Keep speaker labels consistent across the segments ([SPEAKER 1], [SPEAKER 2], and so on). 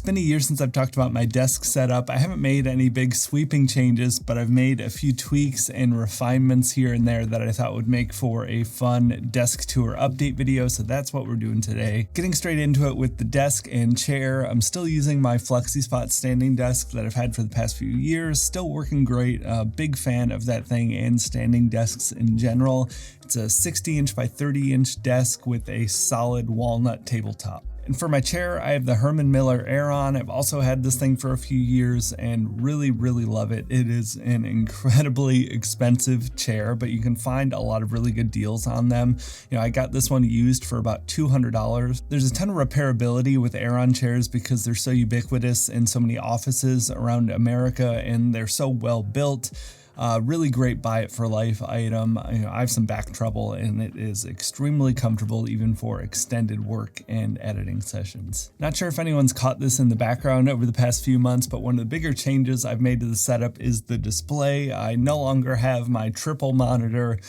[SPEAKER 1] been a year since I've talked about my desk setup. I haven't made any big sweeping changes, but I've made a few tweaks and refinements here and there that I thought would make for a fun desk tour update video, so that's what we're doing today. Getting straight into it with the desk and chair, I'm still using my FlexiSpot standing desk that I've had for the past few years, still working great, big fan of that thing and standing desks in general. It's a 60-inch by 30-inch desk with a solid walnut tabletop. And for my chair, I have the Herman Miller Aeron. I've also had this thing for a few years and really love it. It is an incredibly expensive chair, but you can find a lot of really good deals on them. You know, I got this one used for about $200. There's a ton of repairability with Aeron chairs because they're so ubiquitous in so many offices around America and they're so well built. Really great buy it for life item. You know, I have some back trouble and it is extremely comfortable even for extended work and editing sessions. Not sure if anyone's caught this in the background over the past few months, but one of the bigger changes I've made to the setup is the display. I no longer have my triple monitor,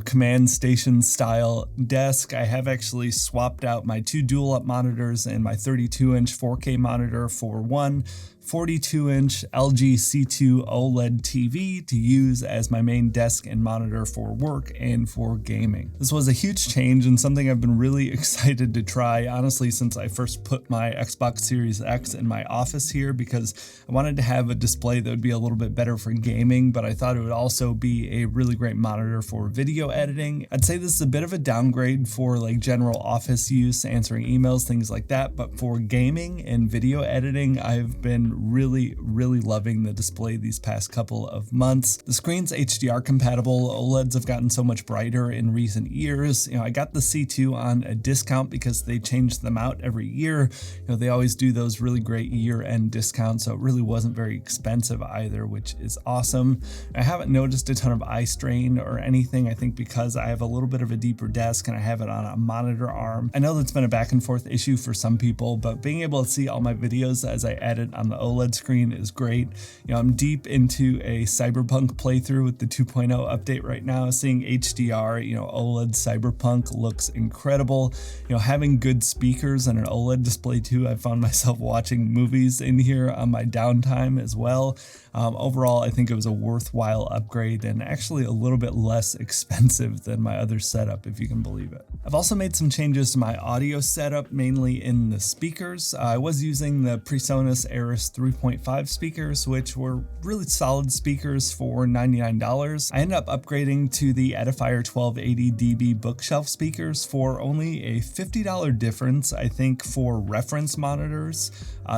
[SPEAKER 1] command station style desk. I have actually swapped out my two dual up monitors and my 32-inch 4K monitor for one 42-inch LG C2 OLED TV to use as my main desk and monitor for work and for gaming. This was a huge change and something I've been really excited to try, honestly, since I first put my Xbox Series X in my office here, because I wanted to have a display that would be a little bit better for gaming, but I thought it would also be a really great monitor for video editing. I'd say this is a bit of a downgrade for like general office use, answering emails, things like that, but for gaming and video editing, I've been really loving the display these past couple of months. The screen's HDR compatible. OLEDs have gotten so much brighter in recent years. I got the C2 on a discount because they change them out every year. They always do those really great year-end discounts, so it really wasn't very expensive either, which is awesome. I haven't noticed a ton of eye strain or anything, I think because I have a little bit of a deeper desk and I have it on a monitor arm. I know that's been a back and forth issue for some people, but being able to see all my videos as I edit on the OLED screen is great. I'm deep into a Cyberpunk playthrough with the 2.0 update right now. Seeing HDR, OLED Cyberpunk looks incredible. Having good speakers and an OLED display too, I found myself watching movies in here on my downtime as well. Overall, I think it was a worthwhile upgrade and actually a little bit less expensive than my other setup, if you can believe it. I've also made some changes to my audio setup, mainly in the speakers. I was using the PreSonus Aris 3.5 speakers, which were really solid speakers for $99. I ended up upgrading to the Edifier 1280 dB bookshelf speakers for only a $50 difference, I think, for reference monitors.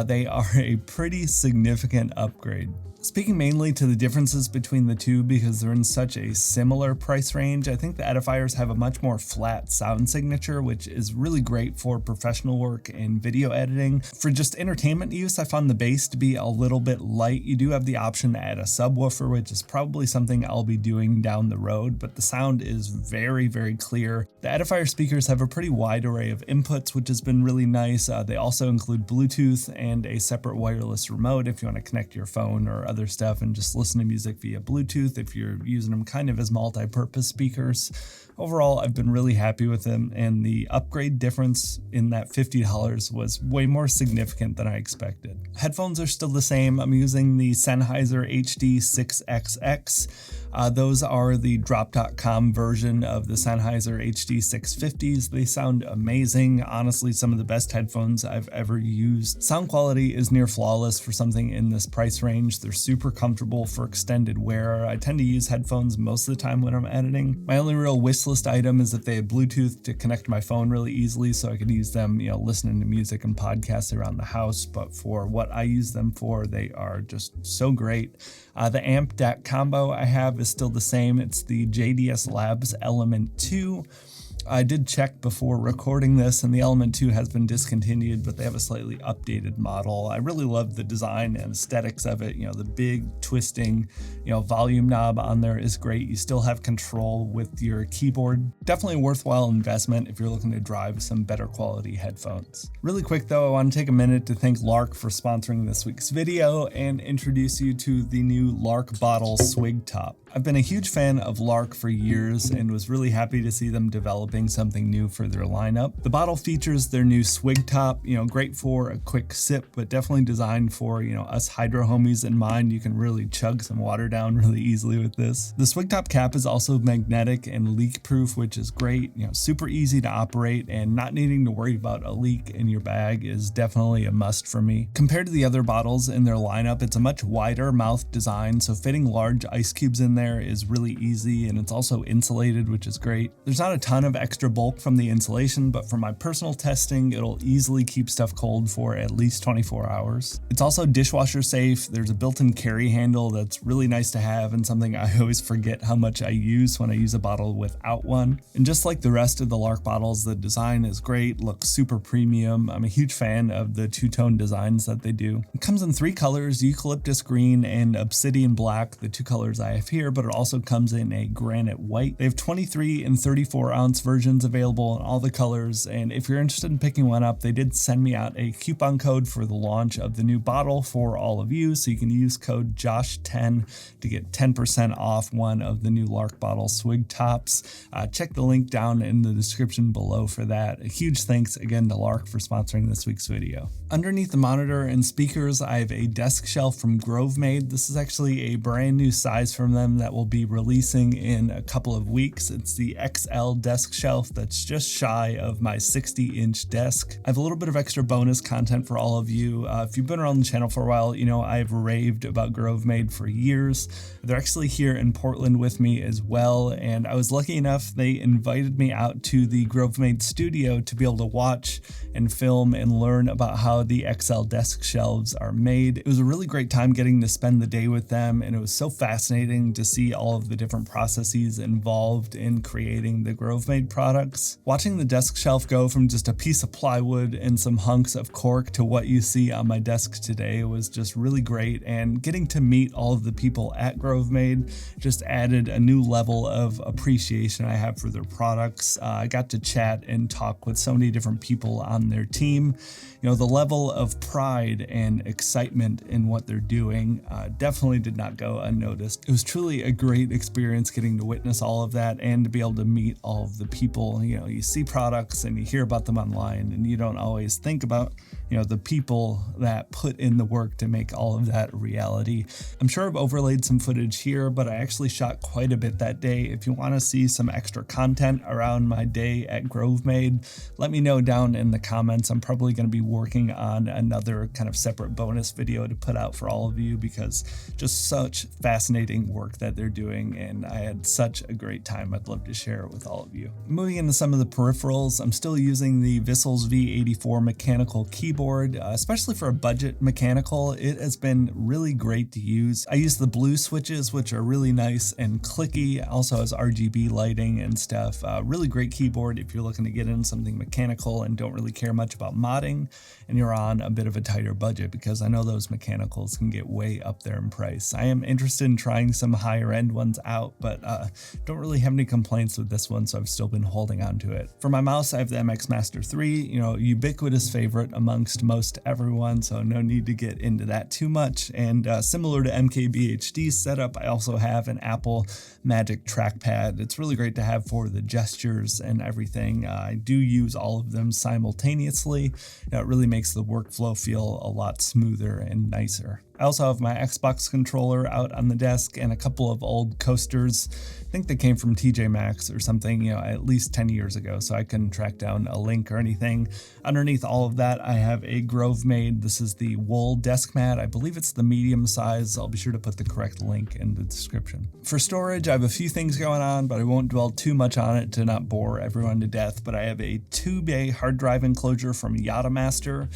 [SPEAKER 1] They are a pretty significant upgrade. Speaking mainly to the differences between the two because they're in such a similar price range, I think the Edifiers have a much more flat sound signature, which is really great for professional work and video editing. For just entertainment use, I found the bass to be a little bit light. You do have the option to add a subwoofer, which is probably something I'll be doing down the road, but the sound is very clear. The Edifier speakers have a pretty wide array of inputs, which has been really nice. They also include Bluetooth and a separate wireless remote if you want to connect your phone or other stuff and just listen to music via Bluetooth if you're using them kind of as multi-purpose speakers. Overall, I've been really happy with them, and the upgrade difference in that $50 was way more significant than I expected. Headphones are still the same. I'm using the Sennheiser HD6XX. Those are the drop.com version of the Sennheiser HD650s. They sound amazing. Honestly, some of the best headphones I've ever used. Sound quality is near flawless for something in this price range. They're super comfortable for extended wear. I tend to use headphones most of the time when I'm editing. My only real wish list item is that they had Bluetooth to connect to my phone really easily so I could use them, listening to music and podcasts around the house. But for what I use them for, they are just so great. The amp DAC combo I have is still the same. It's the JDS Labs Element 2. I did check before recording this, and the Element 2 has been discontinued, but they have a slightly updated model. I really love the design and aesthetics of it. The big twisting, volume knob on there is great. You still have control with your keyboard. Definitely a worthwhile investment if you're looking to drive some better quality headphones. Really quick though, I want to take a minute to thank LARQ for sponsoring this week's video and introduce you to the new LARQ bottle Swig top. I've been a huge fan of LARQ for years and was really happy to see them developing developing something new for their lineup. The bottle features their new Swig top, great for a quick sip, but definitely designed for, us hydro homies in mind. You can really chug some water down really easily with this. The Swig top cap is also magnetic and leak proof, which is great. Super easy to operate, and not needing to worry about a leak in your bag is definitely a must for me. Compared to the other bottles in their lineup, it's a much wider mouth design, so fitting large ice cubes in there is really easy, and it's also insulated, which is great. There's not a ton of extra bulk from the insulation, but for my personal testing, it'll easily keep stuff cold for at least 24 hours. It's also dishwasher safe. There's a built-in carry handle that's really nice to have, and something I always forget how much I use when I use a bottle without one. And just like the rest of the LARQ bottles, the design is great, looks super premium. I'm a huge fan of the two-tone designs that they do. It comes in 3 colors, eucalyptus green and obsidian black, the 2 colors I have here, but it also comes in a granite white. They have 23 and 34 ounce versions available in all the colors, and if you're interested in picking one up, they did send me out a coupon code for the launch of the new bottle for all of you, so you can use code JOSH10 to get 10% off one of the new LARQ bottle Swig tops. Check the link down in the description below for that. A huge thanks again to LARQ for sponsoring this week's video. Underneath the monitor and speakers, I have a desk shelf from Grovemade. This is actually a brand new size from them that will be releasing in a couple of weeks. It's the XL desk shelf that's just shy of my 60-inch desk. I have a little bit of extra bonus content for all of you. If you've been around the channel for a while, I've raved about Grovemade for years. They're actually here in Portland with me as well, and I was lucky enough they invited me out to the Grovemade studio to be able to watch and film and learn about how the XL desk shelves are made. It was a really great time getting to spend the day with them, and it was so fascinating to see all of the different processes involved in creating the Grovemade products. Watching the desk shelf go from just a piece of plywood and some hunks of cork to what you see on my desk today was just really great, and getting to meet all of the people at Grovemade just added a new level of appreciation I have for their products. I got to chat and talk with so many different people on their team. The level of pride and excitement in what they're doing definitely did not go unnoticed. It was truly a great experience getting to witness all of that and to be able to meet all of the people. You see products and you hear about them online, and you don't always think about the people that put in the work to make all of that reality. I'm sure I've overlaid some footage here, but I actually shot quite a bit that day. If you want to see some extra content around my day at Grovemade, let me know down in the comments. I'm probably going to be working on another kind of separate bonus video to put out for all of you, because just such fascinating work that they're doing, and I had such a great time. I'd love to share it with all of you. Moving into some of the peripherals, I'm still using the Vissels V84 mechanical keyboard, especially for a budget mechanical. It has been really great to use. I use the blue switches, which are really nice and clicky. Also has RGB lighting and stuff. Really great keyboard if you're looking to get in something mechanical and don't really care much about modding, and you're on a bit of a tighter budget, because I know those mechanicals can get way up there in price. I am interested in trying some higher end ones out, but don't really have any complaints with this one, so I've still been holding on to it. For my mouse, I have the MX Master 3, ubiquitous favorite amongst most everyone, so no need to get into that too much. And similar to MKBHD's setup, I also have an Apple Magic trackpad. It's really great to have for the gestures and everything. I do use all of them simultaneously. It really makes the workflow feel a lot smoother and nicer. I also have my Xbox controller out on the desk and a couple of old coasters. I think they came from TJ Maxx or something, at least 10 years ago, so I couldn't track down a link or anything. Underneath all of that, I have a Grovemade. This is the wool desk mat. I believe it's the medium size. I'll be sure to put the correct link in the description. For storage, I have a few things going on, but I won't dwell too much on it to not bore everyone to death. But I have a 2-bay hard drive enclosure from Yada Master.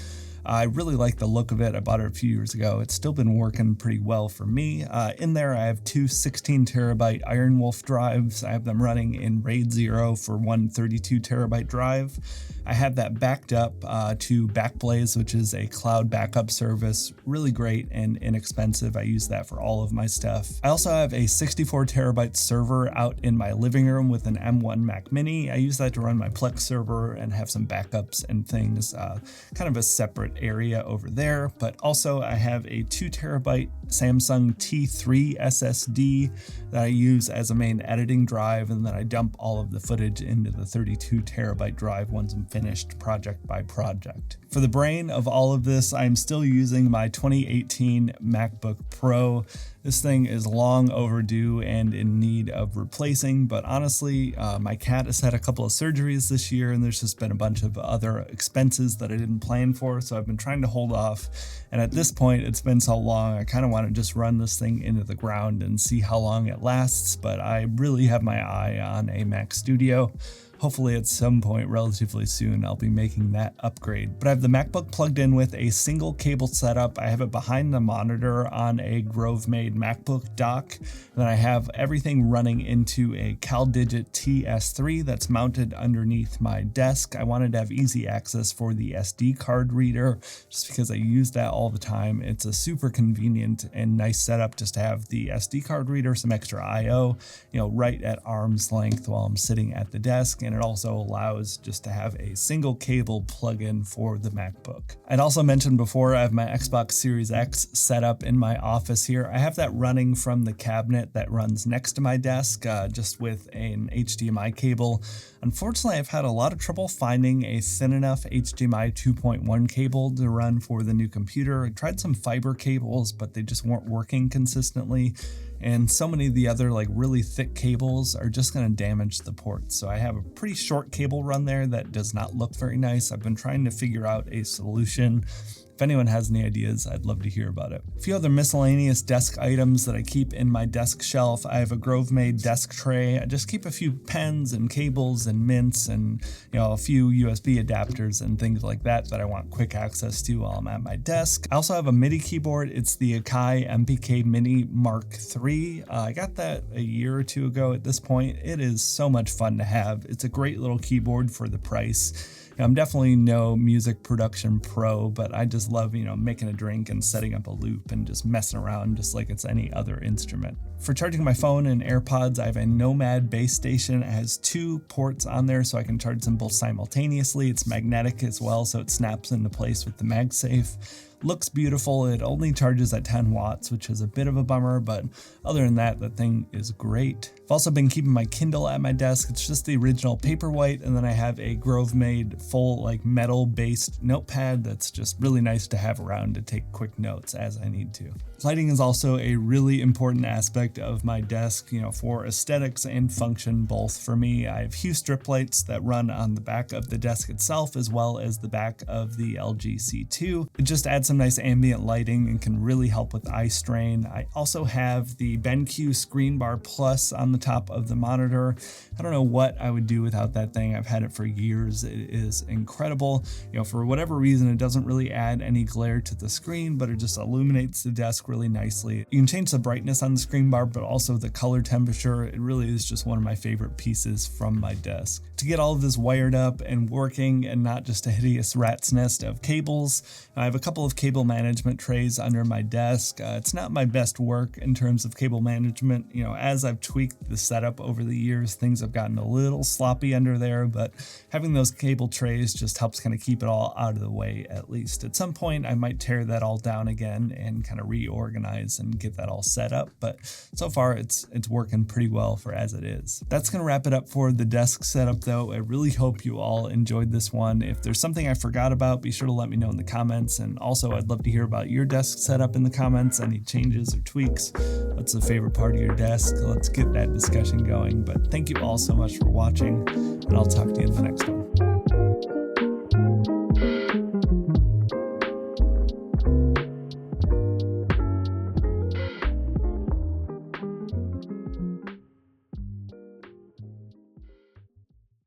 [SPEAKER 1] I really like the look of it. I bought it a few years ago. It's still been working pretty well for me. In there, I have 2 16 terabyte Iron Wolf drives. I have them running in RAID 0 for one 32 terabyte drive. I have that backed up to Backblaze, which is a cloud backup service. Really great and inexpensive. I use that for all of my stuff. I also have a 64 terabyte server out in my living room with an M1 Mac Mini. I use that to run my Plex server and have some backups and things, kind of a separate area over there. But also I have a 2 terabyte Samsung T3 SSD that I use as a main editing drive, and then I dump all of the footage into the 32 terabyte drive once I'm finished project by project. For the brain of all of this, I'm still using my 2018 MacBook Pro. This thing is long overdue and in need of replacing, but honestly, my cat has had a couple of surgeries this year, and there's just been a bunch of other expenses that I didn't plan for, so I've been trying to hold off. And at this point, it's been so long, I kind of want to just run this thing into the ground and see how long it lasts, but I really have my eye on a Mac Studio. Hopefully at some point relatively soon I'll be making that upgrade. But I have the MacBook plugged in with a single cable setup. I have it behind the monitor on a Grovemade MacBook dock. And then I have everything running into a CalDigit TS3 that's mounted underneath my desk. I wanted to have easy access for the SD card reader just because I use that all the time. It's a super convenient and nice setup just to have the SD card reader, some extra IO, right at arm's length while I'm sitting at the desk. And it also allows just to have a single cable plug-in for the MacBook. I'd also mentioned before, I have my Xbox Series X set up in my office here. I have that running from the cabinet that runs next to my desk, just with an HDMI cable. Unfortunately, I've had a lot of trouble finding a thin enough HDMI 2.1 cable to run for the new computer. I tried some fiber cables, but they just weren't working consistently. And so many of the other really thick cables are just going to damage the ports. So I have a pretty short cable run there that does not look very nice. I've been trying to figure out a solution. If anyone has any ideas, I'd love to hear about it. A few other miscellaneous desk items that I keep in my desk shelf. I have a Grovemade desk tray. I just keep a few pens and cables and mints and a few USB adapters and things like that I want quick access to while I'm at my desk. I also have a MIDI keyboard. It's the Akai MPK Mini Mark III. I got that a year or two ago at this point. It is so much fun to have. It's a great little keyboard for the price. I'm definitely no music production pro, but I just love, making a drink and setting up a loop and just messing around just like it's any other instrument. For charging my phone and AirPods, I have a Nomad base station. It has 2 ports on there, so I can charge them both simultaneously. It's magnetic as well, so it snaps into place with the MagSafe. Looks beautiful. It only charges at 10 watts, which is a bit of a bummer, but other than that, the thing is great. I've also been keeping my Kindle at my desk. It's just the original Paperwhite, and then I have a Grovemade full metal-based notepad that's just really nice to have around to take quick notes as I need to. Lighting is also a really important aspect of my desk, for aesthetics and function both for me. I have Hue strip lights that run on the back of the desk itself as well as the back of the LG C2. It just adds some nice ambient lighting and can really help with eye strain. I also have the BenQ Screen Bar Plus on the top of the monitor. I don't know what I would do without that thing. I've had it for years. It is incredible. For whatever reason, it doesn't really add any glare to the screen, but it just illuminates the desk really nicely. You can change the brightness on the screen bar, but also the color temperature. It really is just one of my favorite pieces from my desk. To get all of this wired up and working and not just a hideous rat's nest of cables, I have a couple of cable management trays under my desk. It's not my best work in terms of cable management. As I've tweaked the setup over the years, things have gotten a little sloppy under there, but having those cable trays just helps kind of keep it all out of the way at least. At some point, I might tear that all down again and kind of reorganize and get that all set up, but so far it's working pretty well for as it is. That's going to wrap it up for the desk setup though. I really hope you all enjoyed this one. If there's something I forgot about, be sure to let me know in the comments, and also I'd love to hear about your desk setup in the comments, any changes or tweaks. What's the favorite part of your desk? Let's get that discussion going. But thank you all so much for watching, and I'll talk to you in the next one.